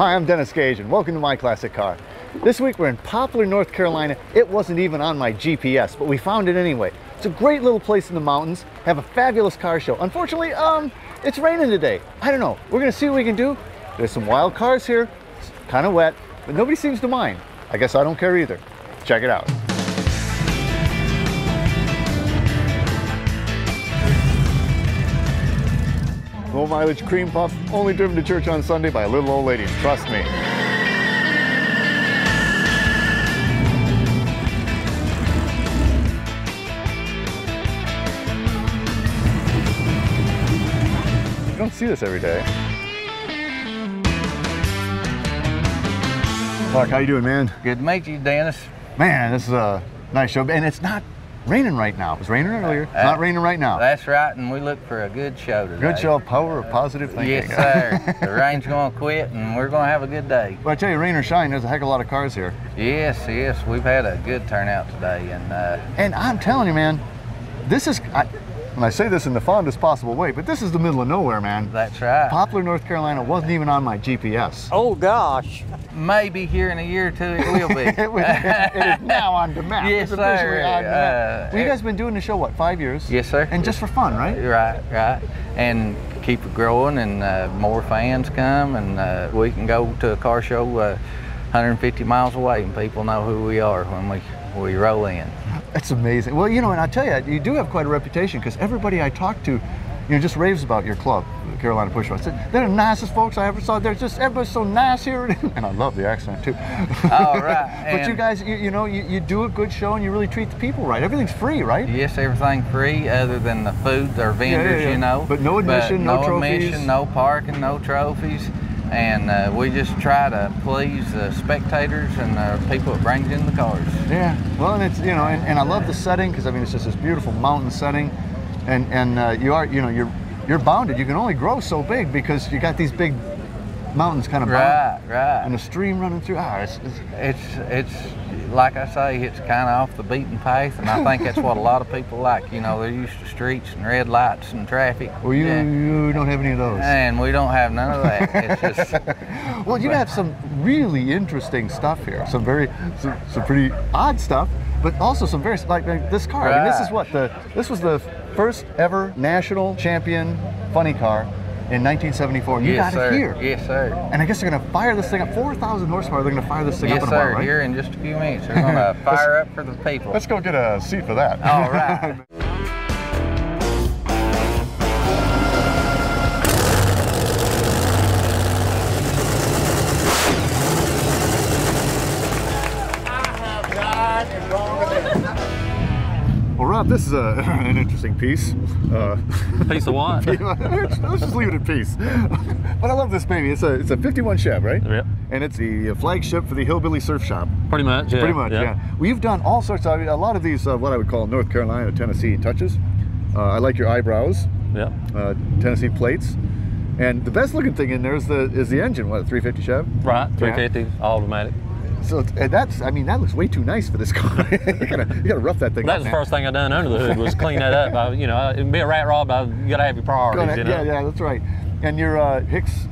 Hi, I'm Dennis Gage, and welcome to My Classic Car. This week we're in Poplar, North Carolina. It wasn't even on my GPS, but we found it anyway. It's a great little place in the mountains, have a fabulous car show. Unfortunately, it's raining today. I don't know. We're gonna see what we can do. There's some wild cars here. It's kind of wet, but nobody seems to mind. I guess I don't care either. Check it out. Low mileage cream puff, only driven to church on Sunday by a little old lady, trust me. You don't see this every day. Mark, how you doing, man? Good to meet you, Dennis. Man, this is a nice show, and it's not raining right now. It was raining earlier. It's not raining right now. That's right, and we look for a good show today. Good show, power of positive thinking. Yes, sir. The rain's going to quit, and we're going to have a good day. Well, I tell you, rain or shine, there's a heck of a lot of cars here. Yes, we've had a good turnout today, and I'm telling you, man, this is. And I say this in the fondest possible way, but this is the middle of nowhere, man. That's right. Poplar, North Carolina wasn't even on my GPS. Oh, gosh. Maybe here in a year or two it will be. it is now on the map. Yes, it's officially sir. on the map. Well, you guys have been doing the show, what, 5 years? Yes, sir. And just for fun, right? Right. And keep it growing, and more fans come, and we can go to a car show 150 miles away, and people know who we are when we roll in. That's amazing. Well, you know, and I tell you, you do have quite a reputation, because everybody I talk to, just raves about your club, the Carolina Push Rust. They're the nicest folks I ever saw. They're just, everybody's so nice here. And I love the accent too. All right. But you guys, you do a good show, and you really treat the people right. Everything's free, right? Yes, everything free other than the food, or vendors, you know. But no admission, no trophies. No admission, no parking, no trophies. And we just try to please the spectators and the people that brings in the cars. Yeah, well, and it's, and I love the setting, because I mean, it's just this beautiful mountain setting, and you're bounded. You can only grow so big because you got these big mountains kind of bounded. Right. And a stream running through. It's like I say, it's kind of off the beaten path, and I think that's what a lot of people like. They're used to streets and red lights and traffic. Well, you don't have any of those. And we don't have none of that. It's just. Well, you have some really interesting stuff here. Some pretty odd stuff, but also some very, like this car. Right. I mean, this was the first ever national champion funny car in 1974. You got it here. Yes, sir. And I guess they're going to fire this thing up, 4,000 horsepower. They're going to fire this thing up in a while, right? Yes, sir. Here in just a few minutes. They're going to fire up for the people. Let's go get a seat for that. All right. Well, Rob, this is an interesting piece. Piece of what? Let's just leave it in peace. But I love this baby. It's a 51 Chev, right? Yep. And it's the flagship for the Hillbilly Surf Shop. Pretty much, yeah. Pretty much, yeah. Well, you've done all sorts of, a lot of these, what I would call North Carolina, Tennessee touches. I like your eyebrows. Yeah. Tennessee plates. And the best looking thing in there is the engine, what, a 350 Chev? Right, 350, automatic. So that looks way too nice for this car. you gotta rough that thing up. That's the first thing I done under the hood was clean that up. It'd be a rat rob, you gotta have your priorities. Yeah, that's right. And your Hicks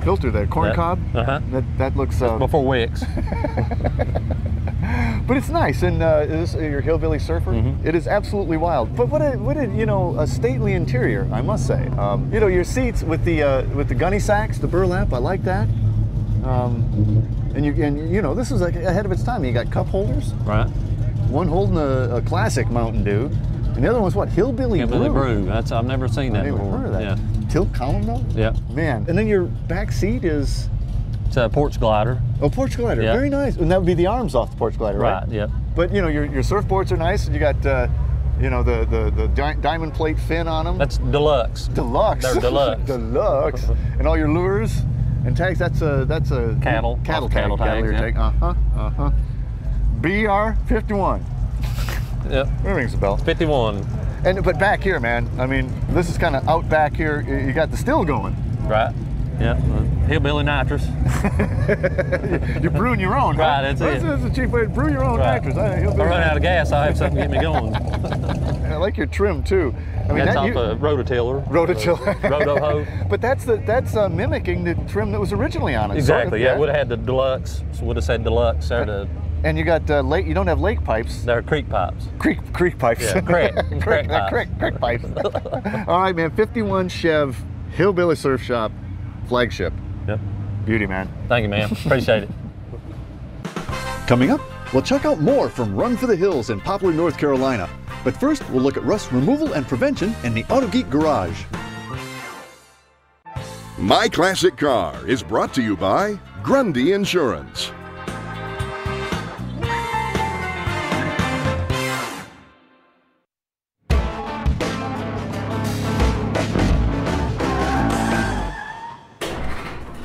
filter there, corn cob. That looks before Wicks. But it's nice, and is this your Hillbilly surfer? Mm-hmm. It is absolutely wild. But what a stately interior, I must say. Your seats with the gunny sacks, the burlap, I like that. And this is like ahead of its time. You got cup holders. Right. One holding a classic Mountain Dew, and the other one's what? Hillbilly Brew. I've never seen that before. Never heard of that. Yeah. Tilt column though? Yeah. Man. And then your back seat is? It's a porch glider. Oh, porch glider. Yeah. Very nice. And that would be the arms off the porch glider, right? Right. Yeah. But your surfboards are nice, and you got the diamond plate fin on them. That's deluxe. Deluxe. They're deluxe. Deluxe. And all your lures and tags. That's a cattle tags. Yeah. BR51. Yep. That rings a bell. 51. But back here, man. I mean, this is kind of out back here. You got the still going. Right. Yeah. Hillbilly nitrous. You're brewing your own, right? Right. That's a cheap way to brew your own nitrous. If I run out of gas, I'll have something to get me going. I like your trim too. I mean, That's off a rototiller. Rototiller. Roto-hoe. But that's mimicking the trim that was originally on it. Exactly. Sort of, yeah, it would have had the deluxe. So would have said deluxe. Or the, and you got lake. You don't have lake pipes. they're creek pipes. Creek pipes. Yeah, crack pipes. All right, man. 51 Chev Hillbilly Surf Shop flagship. Yep. Beauty, man. Thank you, man. Appreciate it. Coming up, we'll check out more from Run for the Hills in Poplar, North Carolina. But first, we'll look at rust removal and prevention in the Autogeek Garage. My Classic Car is brought to you by Grundy Insurance.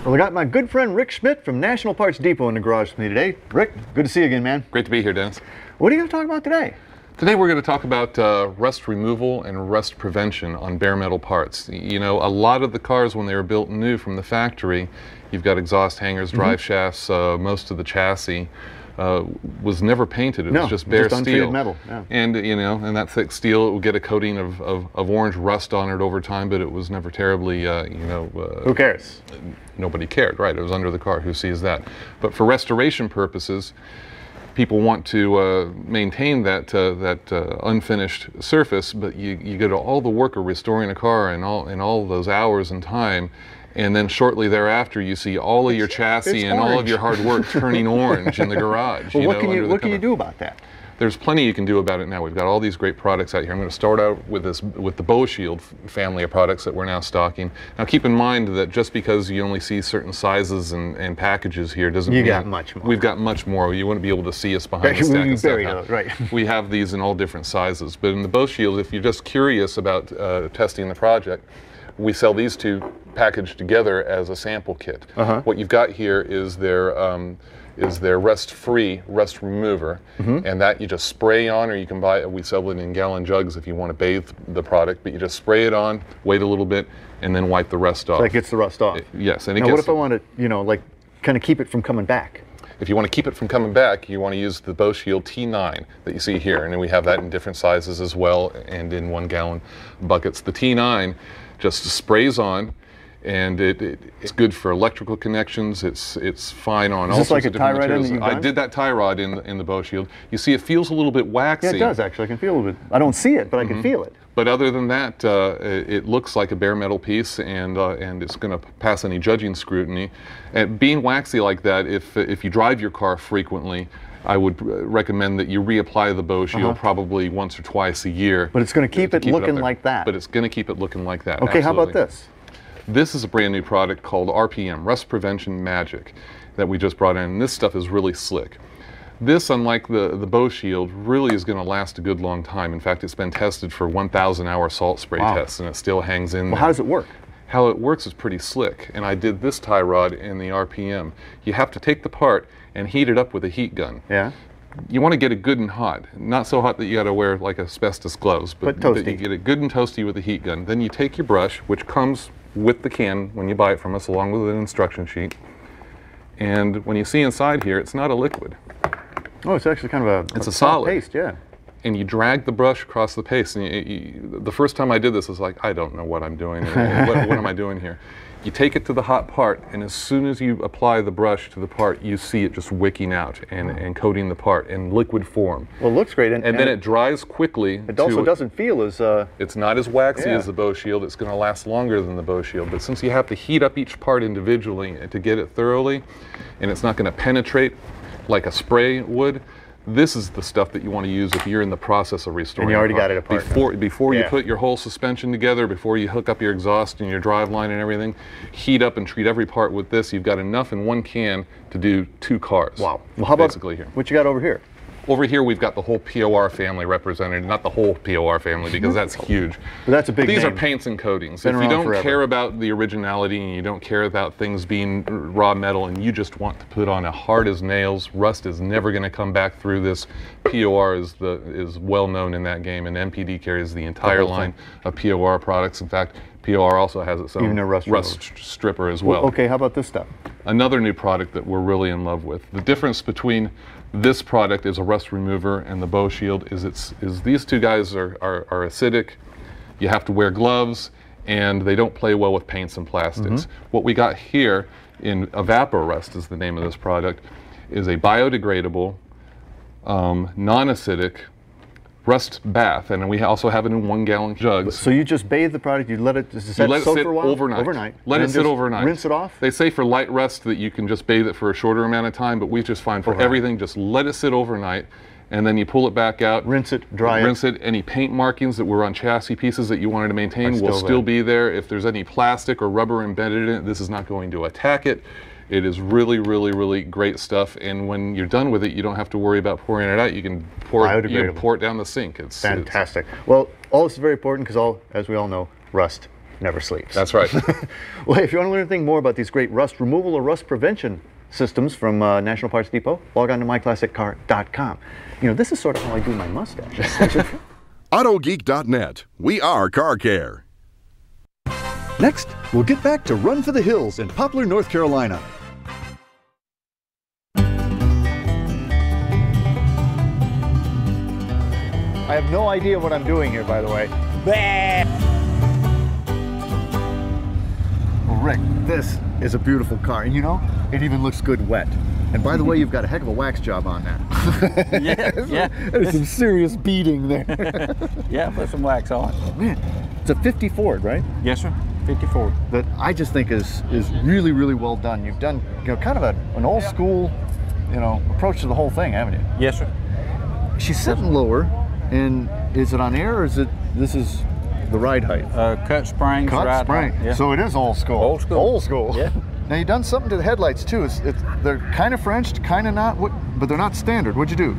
Well, I got my good friend Rick Schmidt from National Parts Depot in the garage with me today. Rick, good to see you again, man. Great to be here, Dennis. What are you going to talk about today? Today we're going to talk about rust removal and rust prevention on bare metal parts. You know, a lot of the cars when they were built new from the factory, you've got exhaust hangers, drive shafts, most of the chassis was never painted. It was just bare just steel. untreated metal. Yeah. And you know, and that thick steel, it would get a coating of orange rust on it over time, but it was never terribly, Who cares? Nobody cared, right? It was under the car. Who sees that? But for restoration purposes, people want to maintain that unfinished surface, but you go to all the work of restoring a car and all those hours and time, and then shortly thereafter you see all of your chassis and all of your hard work turning orange in the garage. Well, what can you do about that? There's plenty you can do about it now. We've got all these great products out here. I'm going to start out with the Bow Shield family of products that we're now stocking. Now keep in mind that just because you only see certain sizes and packages here doesn't mean got much more. We've got much more. You wouldn't be able to see us behind the stack of stuff. Right. We have these in all different sizes. But in the Bow Shield, if you're just curious about testing the project, we sell these two packaged together as a sample kit. What you've got here is their rust-free rust remover, and that you just spray on, or you can buy it. We sell it in gallon jugs if you want to bathe the product, but you just spray it on, wait a little bit, and then wipe the rust off. So that gets the rust off. Yes. And now, what if I want to, kind of keep it from coming back? If you want to keep it from coming back, you want to use the Bow Shield T9 that you see here, and then we have that in different sizes as well, and in 1 gallon buckets. The T9 just sprays on, and it's good for electrical connections. It's fine on all sorts of different materials. I did that tie rod in the Bow Shield. You see, it feels a little bit waxy. Yeah, it does actually. I can feel it. I don't see it, but I can feel it. But other than that, it looks like a bare metal piece, and it's going to pass any judging scrutiny. And being waxy like that, if you drive your car frequently, I would recommend that you reapply the Bow Shield probably once or twice a year. But it's going to keep it looking like that. But it's going to keep it looking like that. Okay, absolutely. How about this? This is a brand new product called RPM, Rust Prevention Magic, that we just brought in. And this stuff is really slick. This, unlike the Bow Shield, really is going to last a good long time. In fact, it's been tested for 1,000-hour salt spray tests, and it still hangs in there. Well, how does it work? How it works is pretty slick, and I did this tie rod in the RPM. You have to take the part and heat it up with a heat gun. Yeah. You want to get it good and hot. Not so hot that you got to wear like asbestos gloves, but toasty. You get it good and toasty with a heat gun. Then you take your brush, which comes with the can when you buy it from us, along with an instruction sheet. And when you see inside here, it's not a liquid. Oh, it's actually kind of a solid paste, yeah. And you drag the brush across the paste. And the first time I did this, I was like, I don't know what I'm doing. what am I doing here? You take it to the hot part, and as soon as you apply the brush to the part, you see it just wicking out and coating the part in liquid form. Well, it looks great. And then it dries quickly. It also doesn't feel as... It's not as waxy as the Bow Shield. It's going to last longer than the Bow Shield. But since you have to heat up each part individually to get it thoroughly, and it's not going to penetrate like a spray would, this is the stuff that you want to use if you're in the process of restoring. And you already got it apart. Before you put your whole suspension together, before you hook up your exhaust and your drive line and everything, heat up and treat every part with this. You've got enough in one can to do 2 cars. Wow. Well, how about basically here? What you got over here? Over here, we've got the whole POR family represented. Not the whole POR family, because that's huge. But that's a big These name. are paints and coatings. Been If you don't forever. care about the originality and you don't care about things being raw metal and you just want to put on a hard as nails, rust is never going to come back through this. POR is well known in that game, and NPD carries the entire line of POR products. In fact, POR also has its own Even a rust stripper as well. Okay, how about this stuff? Another new product that we're really in love with. The difference between this product is a rust remover and the Bow Shield is these two guys are acidic. You have to wear gloves, and they don't play well with paints and plastics. What we got here in Evapo-Rust is the name of this product, is a biodegradable, non-acidic rust bath, and we also have it in 1 gallon jugs. So you just bathe the product, you let it sit for a while? Overnight. Let it sit overnight. Rinse it off? They say for light rust that you can just bathe it for a shorter amount of time, but we just find for everything, just let it sit overnight, and then you pull it back out. Rinse it, dry it. Rinse it. Any paint markings that were on chassis pieces that you wanted to maintain will still be there. If there's any plastic or rubber embedded in it, this is not going to attack it. It is really, really, really great stuff. And when you're done with it, you don't have to worry about pouring it out. You can pour it down the sink. It's fantastic. Well, all this is very important because, as we all know, rust never sleeps. That's right. Well, if you want to learn anything more about these great rust removal or rust prevention systems from National Parts Depot, log on to myclassiccar.com. You know, this is sort of how I do my mustache. Autogeek.net. We are car care. Next, we'll get back to Run for the Hills in Poplar, North Carolina. I have no idea what I'm doing here, by the way. Well, Rick, this is a beautiful car, and you know, it even looks good wet. And by the way, you've got a heck of a wax job on that. Yeah. There's some serious beading there. Yeah, put some wax on. Man, it's a 50 Ford, right? Yes, sir. 50 Ford. That I just think is really, really well done. You've done, you know, kind of an old school, you know, approach to the whole thing, haven't you? Yes, sir. She's sitting lower, and is it on air, or this is the ride height? Cut springs. Cut spring. Yeah. So it is old school. Old school. Old school. Yeah. Now you've done something to the headlights too. They're kind of Frenched, kind of not, but they're not standard. What'd you do?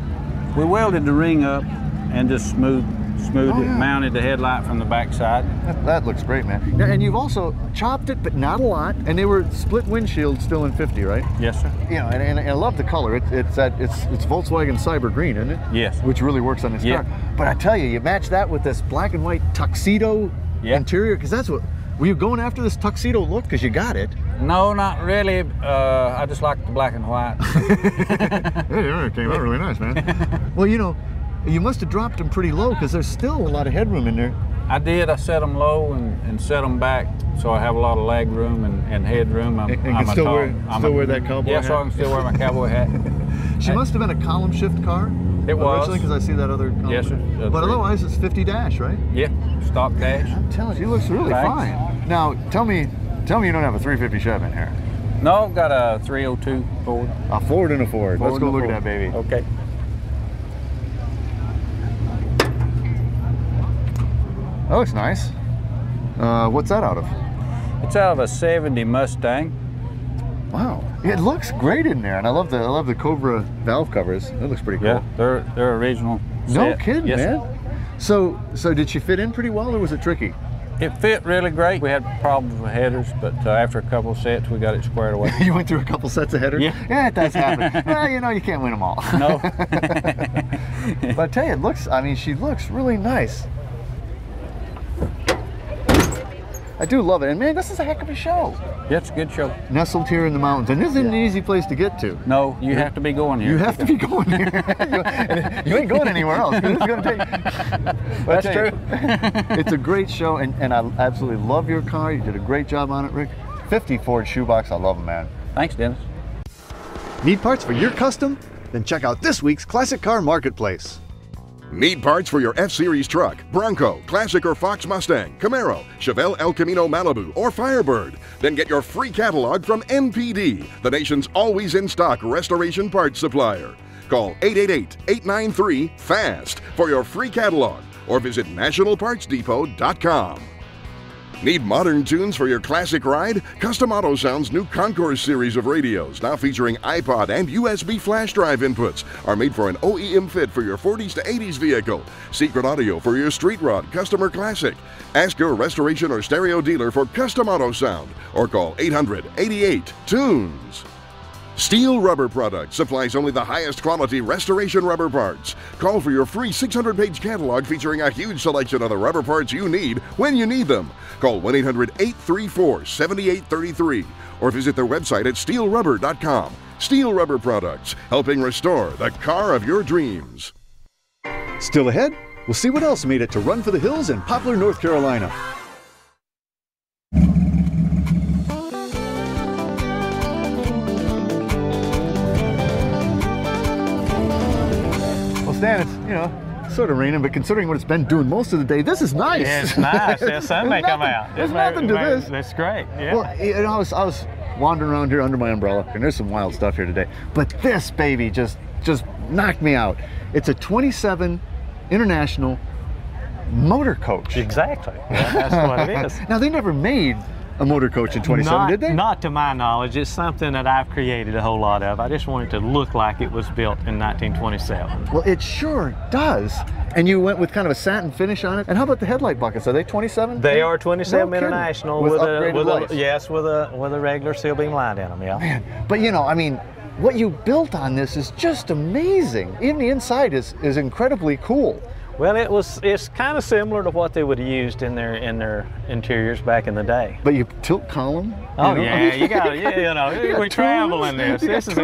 We welded the ring up and just smoothed it, mounted the headlight from the back side. That looks great, man. Now, and you've also chopped it, but not a lot. And they were split windshield still in 50, right? Yes, sir. You know, and I love the color. It's Volkswagen Cyber Green, isn't it? Yes. Which really works on this car. But I tell you, you match that with this black and white tuxedo interior, because that's what. Were you going after this tuxedo look? Because you got it. No, not really. I just like the black and white. Hey, it came out really nice, man. Well, you know, you must have dropped them pretty low because there's still a lot of headroom in there. I did. I set them low and set them back, so I have a lot of leg room and headroom. And can still wear that cowboy hat? Yeah, so I can still wear my cowboy hat. She must have been a column shift car. It was. Originally, because I see that other column. Yes, sir. But otherwise, it's 50 dash, right? Yeah, stock dash. I'm telling you, she looks really fine. Now, tell me you don't have a 350 Chevy in here. No, I've got a 302 Ford. A Ford and a Ford. Let's go look at that baby. Okay. That looks nice. What's that out of? It's out of a 70 Mustang. Wow, it looks great in there, and I love the Cobra valve covers. That looks pretty cool. Yeah, they're original. No kidding, yes, man. So did she fit in pretty well, or was it tricky? It fit really great. We had problems with headers, but after a couple of sets, we got it squared away. You went through a couple sets of headers? Yeah. It does happen. Well, you know, you can't win them all. No. But I tell you, she looks really nice. I do love it, and man, this is a heck of a show. Yeah, it's a good show. Nestled here in the mountains, and this isn't an easy place to get to. No, you have to be going here. You have to be going here. You ain't going anywhere else. It's going to take. That's true. It's a great show, and I absolutely love your car. You did a great job on it, Rick. 50 Ford shoebox, I love them, man. Thanks, Dennis. Need parts for your custom? Then check out this week's Classic Car Marketplace. Need parts for your F-Series truck, Bronco, Classic or Fox Mustang, Camaro, Chevelle El Camino Malibu, or Firebird? Then get your free catalog from NPD, the nation's always in-stock restoration parts supplier. Call 888-893-FAST for your free catalog or visit nationalpartsdepot.com. Need modern tunes for your classic ride? Custom Auto Sound's new Concourse series of radios, now featuring iPod and USB flash drive inputs, are made for an OEM fit for your 40s to 80s vehicle. Secret audio for your street rod, customer classic. Ask your restoration or stereo dealer for Custom Auto Sound or call 800-88-TUNES. Steel Rubber Products supplies only the highest quality restoration rubber parts. Call for your free 600-page catalog featuring a huge selection of the rubber parts you need when you need them. Call 1-800-834-7833 or visit their website at steelrubber.com. Steel Rubber Products, helping restore the car of your dreams. Still ahead, we'll see what else made it to Run for the Hills in Poplar, North Carolina. Stan, it's, you know, sort of raining, but considering what it's been doing most of the day, this is nice. Yeah, it's nice. The sun may come out. There's nothing to this. That's great. Yeah. Well, you know, I was wandering around here under my umbrella, and there's some wild stuff here today. But this baby just knocked me out. It's a 27 International motor coach. Exactly. Yeah, that's what it is. Now, they never made a motor coach in 27, did they? Not to my knowledge. It's something that I've created a whole lot of. I just want it to look like it was built in 1927. Well, it sure does. And you went with kind of a satin finish on it. And how about the headlight buckets? Are they 27? They are 27 No International with upgraded lights. Yes, with a regular steel beam light in them. Yeah. Man, but you know, I mean, what you built on this is just amazing. Even the inside is incredibly cool. Well, it's kind of similar to what they would have used in their interiors back in the day. But you tilt column. Oh yeah, you got it. You know, we travel in this. This is a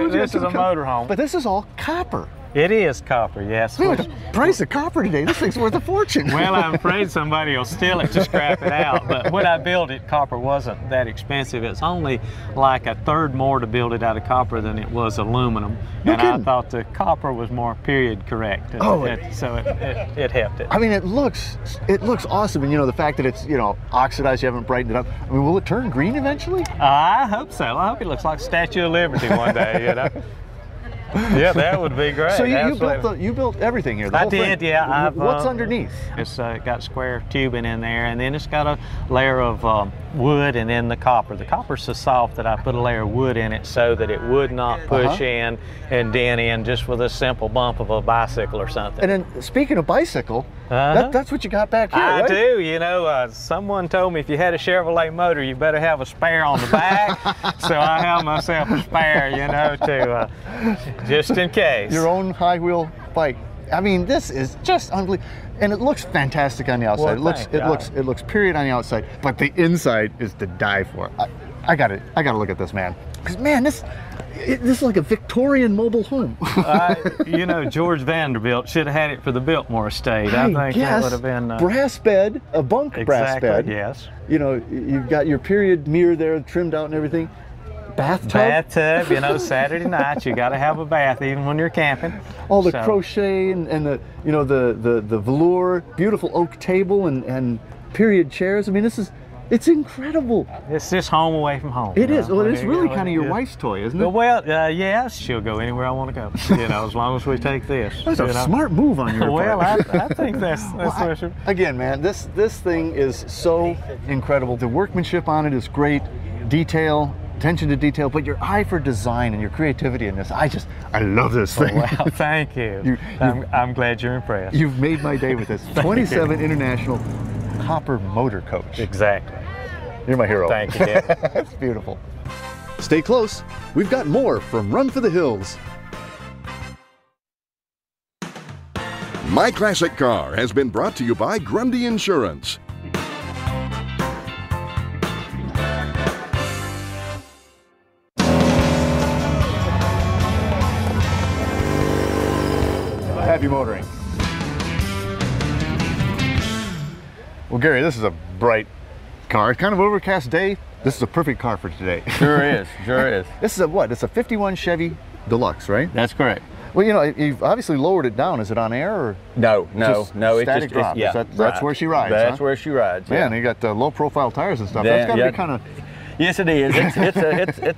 motorhome. But this is all copper. It is copper, yes. Look at the price of copper today. This thing's worth a fortune. Well, I'm afraid somebody will steal it to scrap it out. But when I built it, copper wasn't that expensive. It's only like a third more to build it out of copper than it was aluminum. No and kidding. I thought the copper was more period correct. Oh, so it helped it. I mean, it looks awesome. And you know, the fact that it's, you know, oxidized, you haven't brightened it up. I mean, will it turn green eventually? I hope so. I hope it looks like Statue of Liberty one day, you know. Yeah, that would be great. So you built everything here. The I whole frame. did, yeah. What's underneath? It's got square tubing in there, and then it's got a layer of wood, and then the copper. The copper's so soft that I put a layer of wood in it so that it would not push in and dent in just with a simple bump of a bicycle or something. And then, speaking of bicycle, that's what you got back here, I right? do. You know, someone told me if you had a Chevrolet motor, you better have a spare on the back. So I have myself a spare, you know, to just in case. Your own high wheel bike. I mean, this is just unbelievable, and it looks fantastic on the outside. Well, it looks period on the outside, but the inside is to die for. I got to look at this, man. Because man, this is like a Victorian mobile home. You know, George Vanderbilt should have had it for the Biltmore estate. I think that would have been brass bed, a bunk brass bed. Yes. You know, you've got your period mirror there, trimmed out and everything. Bathtub, you know, Saturday night you got to have a bath even when you're camping. All the crochet and the, you know, the velour, beautiful oak table and period chairs. I mean, it's incredible. It's just home away from home. It is. Well, it's really kind of your wife's toy, isn't it? Well, yes, she'll go anywhere I want to go. You know, as long as we take this. That's a smart move on your part. Well, I think that's well, again, man, this thing is so incredible. The workmanship on it is great. Detail. Attention to detail, but your eye for design and your creativity in this, I love this thing. Well, thank you. I'm glad you're impressed. You've made my day with this. 27 International copper motor coach. Exactly. You're my hero. Thank you, Dick. That's beautiful. Stay close. We've got more from Run for the Hills. My Classic Car has been brought to you by Grundy Insurance. Happy motoring. Well, Gary, this is a bright car. Kind of overcast day. This is a perfect car for today. Sure is, sure is. This is a what? It's a 51 Chevy Deluxe, right? That's correct. Well, you know, you've obviously lowered it down. Is it on air or? No. Static drop. Yeah, that's where she rides. That's where she rides. Man, yeah. you got low profile tires and stuff. That's got to be kind of. Yes, it is.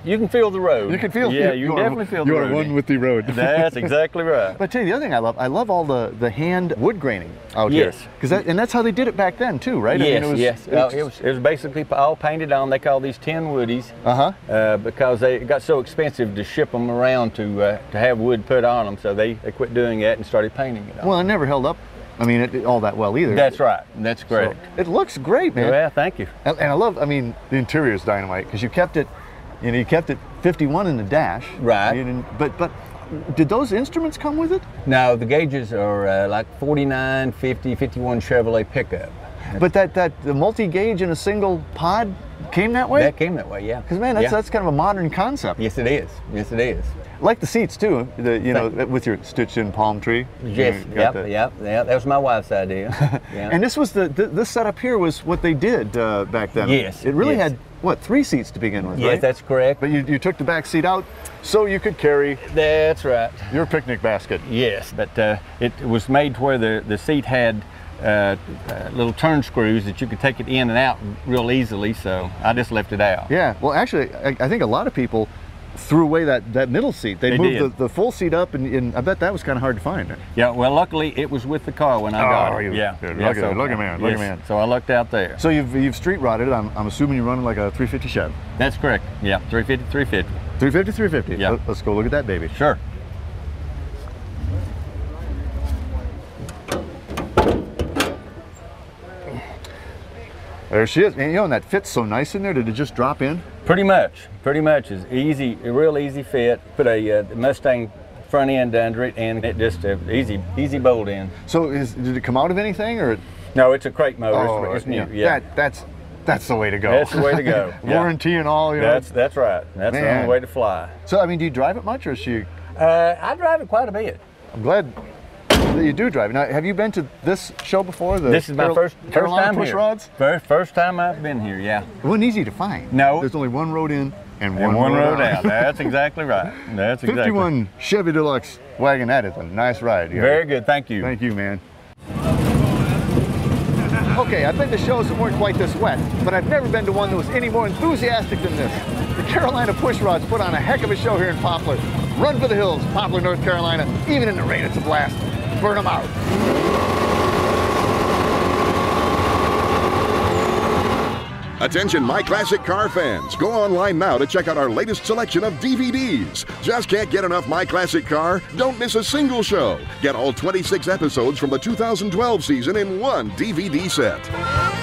You can feel the road. You can feel. Yeah, you definitely feel the road. You are one with the road. That's exactly right. But I tell you the other thing I love all the hand wood graining out here. Because that's how they did it back then too, right? Yes, I mean, it was basically all painted on. They call these tin woodies. Because they got so expensive to ship them around to have wood put on them, so they quit doing that and started painting it on. Well, it never held up. I mean, all that well either. That's right. That's correct. So, it looks great, man. Well, thank you. And I love, I mean, the interior is dynamite because you kept it 51 in the dash. Right. You didn't, but did those instruments come with it? No, the gauges are like 49, 50, 51 Chevrolet pickup. But the multi-gauge in a single pod came that way? That came that way, yeah. Because man, that's kind of a modern concept. Yes, it is. Yes, it is. Like the seats too, with your stitched-in palm tree. Yes, yep. That was my wife's idea. Yeah. And this was this setup here was what they did back then. Yes. It really had, what, 3 seats to begin with, yes, right? that's correct. But you took the back seat out so you could carry. That's right. Your picnic basket. Yes, but it was made to where the seat had little turn screws that you could take it in and out real easily, so I just left it out. Yeah, well actually I think a lot of people threw away that middle seat. They moved the full seat up, and I bet that was kind of hard to find. Yeah, well luckily it was with the car when I got it. Yeah, lucky man. So I looked out there. So you've street rotted it. I'm assuming you're running like a 350 Chev. That's correct. Yeah, 350. 350. Yeah. Let's go look at that baby. Sure. There she is. And and that fits so nice in there. Did it just drop in? Pretty much. It's easy, a real easy fit. Put a Mustang front end under it, and it just easy bolt in. So did it come out of anything, or? No, it's a crate motor. It's new. Yeah. That's the way to go. That's the way to go. Warranty and all. That's right. That's the only way to fly. So I mean, do you drive it much, or is she? I drive it quite a bit. I'm glad that you do drive. Now, have you been to this show before? This is my first time push here. rods? First time I've been here, yeah. It wasn't easy to find. No. There's only one road in and one road out. That's exactly right. That's exactly. 51 Chevy Deluxe wagon. That is a nice ride. Very good. Thank you. Thank you, man. Okay, I've been to shows that weren't quite this wet, but I've never been to one that was any more enthusiastic than this. The Carolina Push Rods put on a heck of a show here in Poplar. Run for the hills, Poplar, North Carolina. Even in the rain, it's a blast. Burn them out. Attention, My Classic Car fans. Go online now to check out our latest selection of DVDs. Just can't get enough My Classic Car? Don't miss a single show. Get all 26 episodes from the 2012 season in one DVD set.